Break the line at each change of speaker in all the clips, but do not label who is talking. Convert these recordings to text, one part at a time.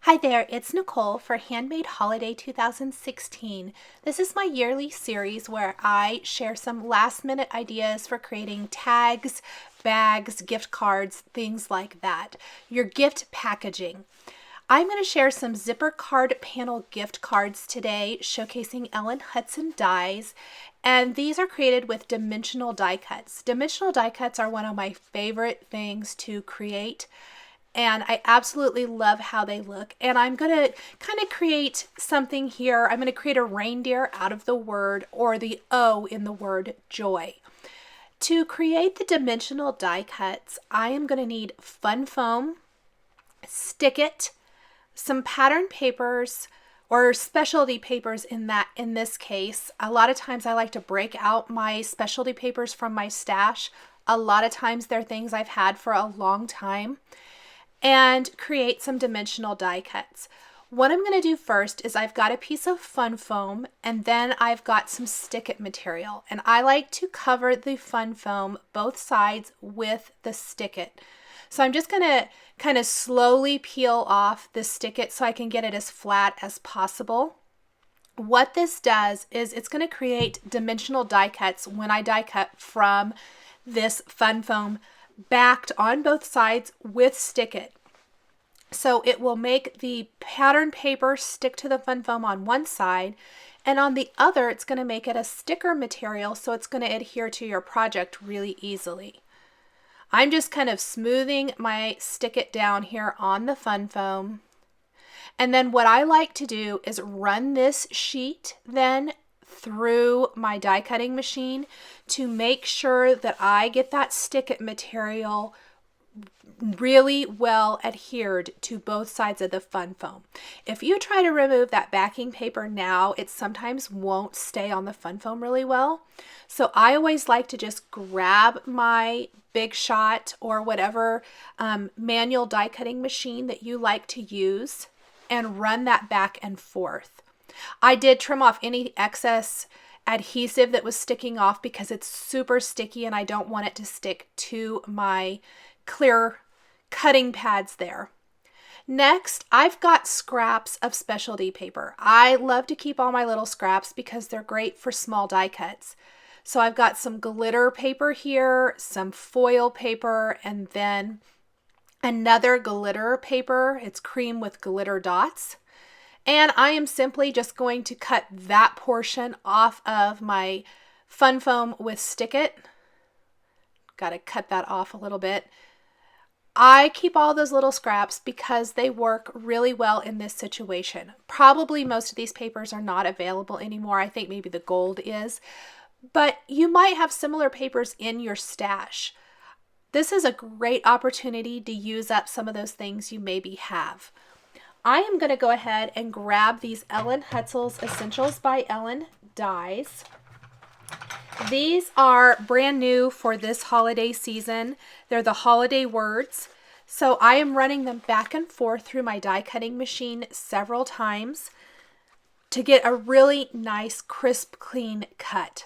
Hi there, it's Nicole for Handmade Holiday 2016. This is my yearly series where I share some last minute ideas for creating tags, bags, gift cards, things like that. Your gift packaging. I'm going to share some zipper card panel gift cards today showcasing Ellen Hutson dies, and these are created with dimensional die cuts. Dimensional die cuts are one of my favorite things to create, and I absolutely love how they look. And I'm going to kind of create something here. I'm going to create a reindeer out of the word, or the O in the word, joy. To create the dimensional die cuts, I am going to need fun foam, stick it, some pattern papers or specialty papers in this case. A lot of times I like to break out my specialty papers from my stash. A lot of times they're things I've had for a long time. And create some dimensional die cuts. What I'm going to do first is I've got a piece of fun foam, and then I've got some stick it material, and I like to cover the fun foam both sides with the stick it. So I'm just going to kind of slowly peel off the stick it so I can get it as flat as possible. What this does is it's going to create dimensional die cuts when I die cut from this fun foam backed on both sides with stick it. So it will make the pattern paper stick to the fun foam on one side, and on the other it's going to make it a sticker material, so it's going to adhere to your project really easily. I'm just kind of smoothing my stick it down here on the fun foam. And then what I like to do is run this sheet then through my die cutting machine to make sure that I get that stick it material really well adhered to both sides of the fun foam. If you try to remove that backing paper now, it sometimes won't stay on the fun foam really well. So I always like to just grab my Big Shot or whatever manual die cutting machine that you like to use and run that back and forth. I did trim off any excess adhesive that was sticking off because it's super sticky and I don't want it to stick to my clear cutting pads there. Next, I've got scraps of specialty paper. I love to keep all my little scraps because they're great for small die cuts. So I've got some glitter paper here, some foil paper, and then another glitter paper. It's cream with glitter dots. And I am simply just going to cut that portion off of my fun foam with stick it. Got to cut that off a little bit. I keep all those little scraps because they work really well in this situation. Probably most of these papers are not available anymore. I think maybe the gold is, but you might have similar papers in your stash. This is a great opportunity to use up some of those things you maybe have. I am going to go ahead and grab these Ellen Hutson Essentials by Ellen dies. These are brand new for this holiday season. They're the holiday words. So I am running them back and forth through my die cutting machine several times to get a really nice, crisp, clean cut.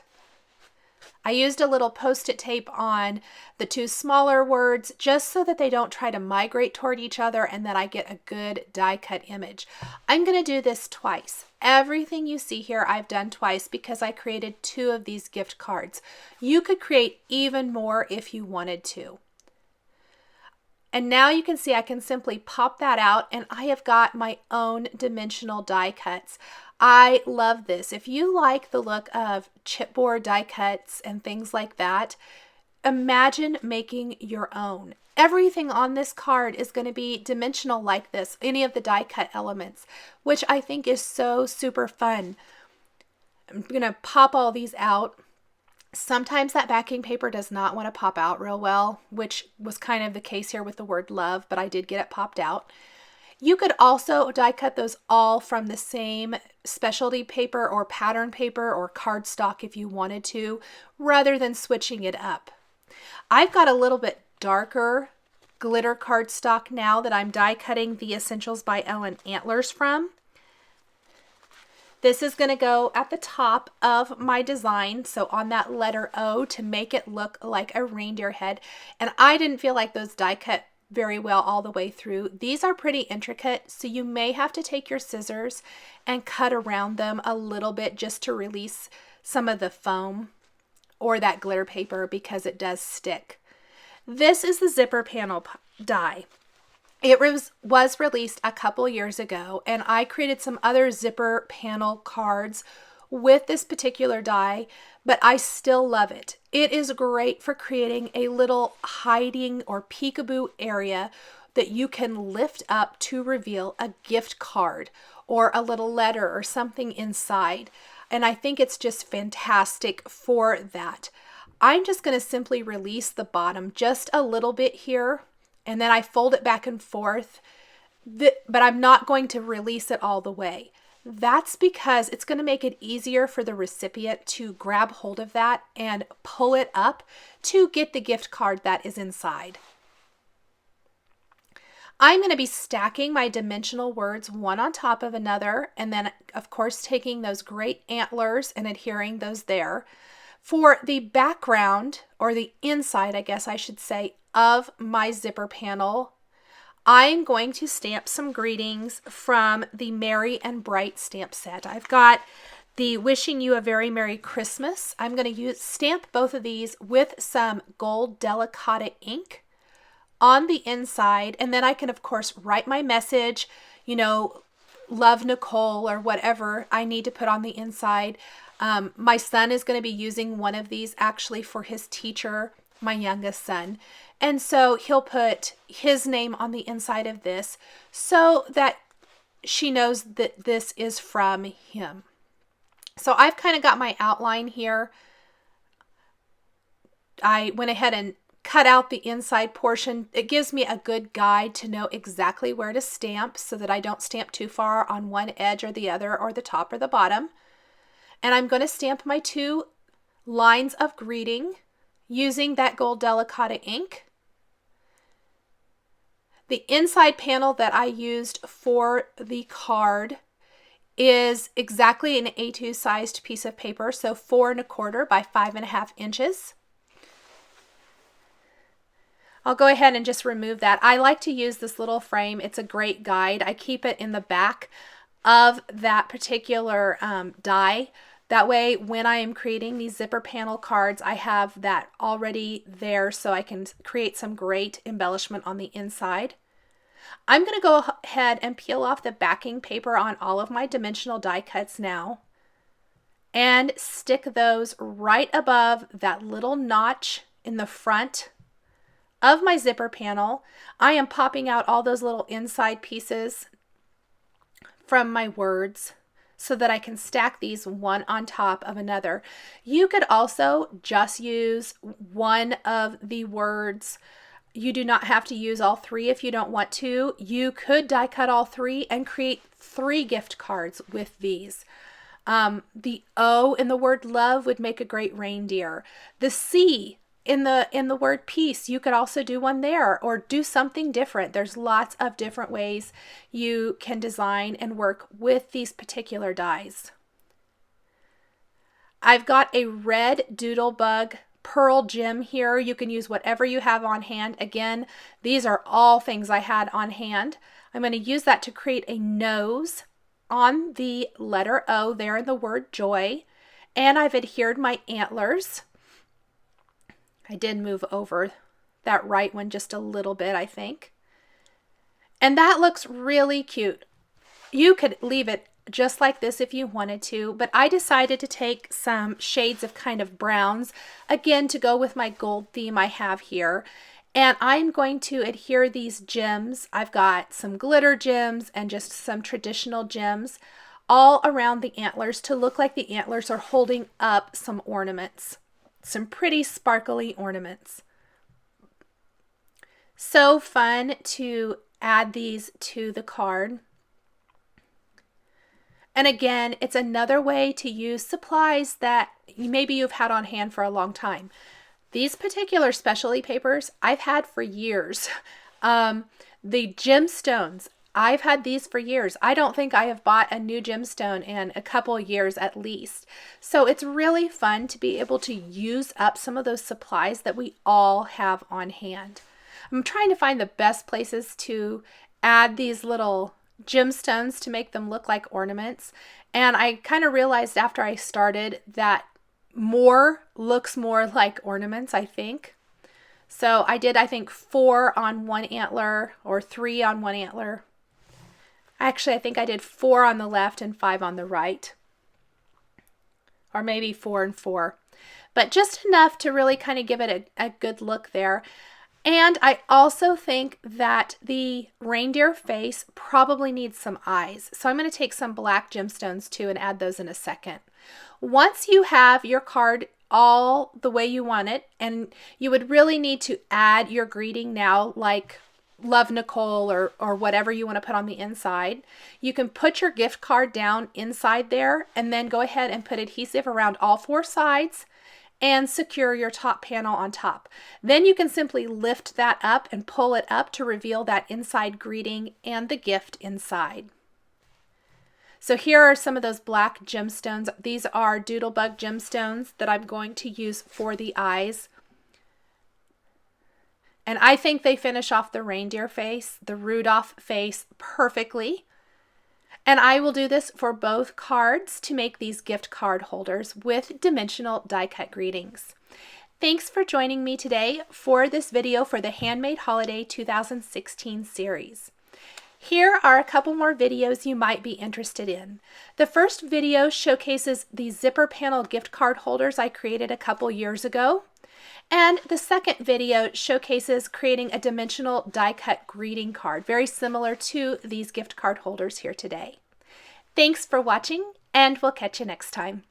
I used a little post-it tape on the two smaller words just so that they don't try to migrate toward each other and that I get a good die cut image. I'm going to do this twice. Everything you see here I've done twice because I created 2 of these gift cards. You could create even more if you wanted to. And now you can see I can simply pop that out and I have got my own dimensional die cuts. I love this. If you like the look of chipboard die cuts and things like that, imagine making your own. Everything on this card is going to be dimensional like this, any of the die cut elements, which I think is so super fun. I'm going to pop all these out. Sometimes that backing paper does not want to pop out real well, which was kind of the case here with the word love, but I did get it popped out. You could also die cut those all from the same specialty paper or pattern paper or cardstock if you wanted to, rather than switching it up. I've got a little bit darker glitter cardstock now that I'm die cutting the Essentials by Ellen antlers from. This is going to go at the top of my design, so on that letter O, to make it look like a reindeer head. And I didn't feel like those die cut very well all the way through. These are pretty intricate, so you may have to take your scissors and cut around them a little bit just to release some of the foam or that glitter paper because it does stick. This is the zipper panel die. It was released a couple years ago, and I created some other zipper panel cards with this particular die, but I still love it. It is great for creating a little hiding or peekaboo area that you can lift up to reveal a gift card or a little letter or something inside. And I think it's just fantastic for that. I'm just going to simply release the bottom just a little bit here, and then I fold it back and forth, but I'm not going to release it all the way. That's because it's going to make it easier for the recipient to grab hold of that and pull it up to get the gift card that is inside. I'm going to be stacking my dimensional words one on top of another, and then of course taking those great antlers and adhering those there. For the background, or the inside, I guess I should say, of my zipper panel, I'm going to stamp some greetings from the Merry and Bright stamp set. I've got the Wishing You a Very Merry Christmas. I'm going to stamp both of these with some gold Delicata ink on the inside, and then I can of course write my message, you know, love Nicole or whatever I need to put on the inside. My son is going to be using one of these actually for his teacher, my youngest son. And so he'll put his name on the inside of this so that she knows that this is from him. So I've kind of got my outline here. I went ahead and cut out the inside portion. It gives me a good guide to know exactly where to stamp so that I don't stamp too far on one edge or the other, or the top or the bottom. And I'm going to stamp my 2 lines of greeting using that gold Delicata ink. The inside panel that I used for the card is exactly an A2 sized piece of paper, so 4 1/4 by 5.5 inches. I'll go ahead and just remove that. I like to use this little frame. It's a great guide. I keep it in the back of that particular die. That way, when I am creating these zipper panel cards, I have that already there so I can create some great embellishment on the inside. I'm going to go ahead and peel off the backing paper on all of my dimensional die cuts now and stick those right above that little notch in the front of my zipper panel. I am popping out all those little inside pieces from my words so that I can stack these one on top of another. You could also just use one of the words. You do not have to use all 3 if you don't want to. You could die cut all 3 and create 3 gift cards with these. The O in the word love would make a great reindeer. The C in the word peace, you could also do one there, or do something different. There's lots of different ways you can design and work with these particular dies. I've got a red Doodlebug pearl gem here. You can use whatever you have on hand. Again, these are all things I had on hand. I'm going to use that to create a nose on the letter O there in the word joy. And I've adhered my antlers. I did move over that right one just a little bit, I think. And that looks really cute. You could leave it just like this if you wanted to, but I decided to take some shades of kind of browns, again, to go with my gold theme I have here. And I'm going to adhere these gems. I've got some glitter gems and just some traditional gems all around the antlers to look like the antlers are holding up some ornaments. Some pretty sparkly ornaments. So fun to add these to the card. And again, it's another way to use supplies that maybe you've had on hand for a long time. These particular specialty papers I've had for years. The gemstones, I've had these for years. I don't think I have bought a new gemstone in a couple years at least. So it's really fun to be able to use up some of those supplies that we all have on hand. I'm trying to find the best places to add these little gemstones to make them look like ornaments. And I kind of realized after I started that more looks more like ornaments, I think. So I did, I think, 4 on one antler or 3 on one antler. Actually, I think I did 4 on the left and 5 on the right. Or maybe 4 and 4. But just enough to really kind of give it a good look there. And I also think that the reindeer face probably needs some eyes. So I'm going to take some black gemstones too and add those in a second. Once you have your card all the way you want it, and you would really need to add your greeting now, like Love Nicole or whatever you want to put on the inside. You can put your gift card down inside there and then go ahead and put adhesive around all 4 sides and secure your top panel on top. Then you can simply lift that up and pull it up to reveal that inside greeting and the gift inside. So here are some of those black gemstones. These are Doodlebug gemstones that I'm going to use for the eyes. And I think they finish off the reindeer face, the Rudolph face perfectly. And I will do this for both cards to make these gift card holders with dimensional die cut greetings. Thanks for joining me today for this video for the Handmade Holiday 2016 series. Here are a couple more videos you might be interested in. The first video showcases the zipper panel gift card holders I created a couple years ago. And the second video showcases creating a dimensional die cut greeting card, very similar to these gift card holders here today. Thanks for watching, and we'll catch you next time.